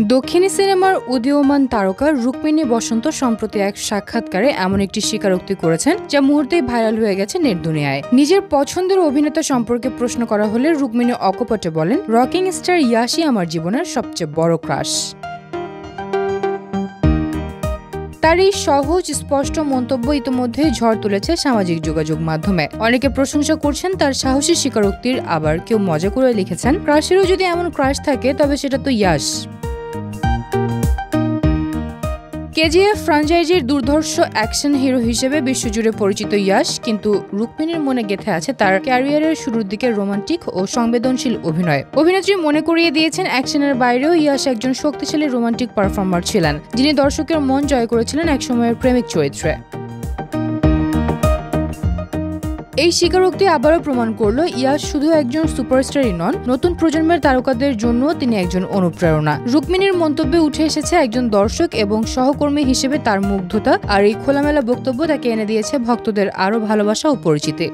দক্ষিণী সিনেমার উদীয়মান তারকা রুক্মিণী বসন্ত সম্প্রতি এক সাক্ষাৎকারে এমন একটি স্বীকারোক্তি করেছেন যা মুহূর্তেই ভাইরাল হয়ে গেছে নেট দুনিয়ায়। নিজের পছন্দের অভিনেতা সম্পর্কে প্রশ্ন করা হলে রুক্মিণী অকপটে বলেন, রকিং স্টার ইয়াশই আমার জীবনের সবচেয়ে বড় ক্রাশ। তার এই সহজ স্পষ্ট মন্তব্য ইতিমধ্যেই ঝড় তুলেছে সামাজিক যোগাযোগ মাধ্যমে। অনেকে প্রশংসা করছেন তার সাহসী স্বীকারোক্তির, আবার কেউ মজা করে লিখেছেন, ক্রাশেরও যদি এমন ক্রাশ থাকে তবে সেটা তো ইয়াশ। কেজিএফ ফ্র্যাঞ্চাইজির দুর্ধর্ষ অ্যাকশন হিরো হিসেবে বিশ্বজুড়ে পরিচিত ইয়াশ কিন্তু রুক্মিণীর মনে গেঁথে আছে তার ক্যারিয়ারের শুরুর দিকে রোমান্টিক ও সংবেদনশীল অভিনয়। অভিনেত্রী মনে করিয়ে দিয়েছেন অ্যাকশনের বাইরেও ইয়াশ একজন শক্তিশালী রোমান্টিক পারফর্মার ছিলেন, যিনি দর্শকের মন জয় করেছিলেন একসময়ের প্রেমিক চরিত্রে। এই স্বীকারোক্তি আবারও প্রমাণ করল ইয়াশ শুধু একজন সুপারস্টারই নন, নতুন প্রজন্মের তারকাদের জন্য তিনি একজন অনুপ্রেরণা। রুক্মিণীর মন্তব্যে উঠে এসেছে একজন দর্শক এবং সহকর্মী হিসেবে তার মুগ্ধতা, আর এই খোলামেলা বক্তব্য তাকে এনে দিয়েছে ভক্তদের আরও ভালোবাসা ও পরিচিতি।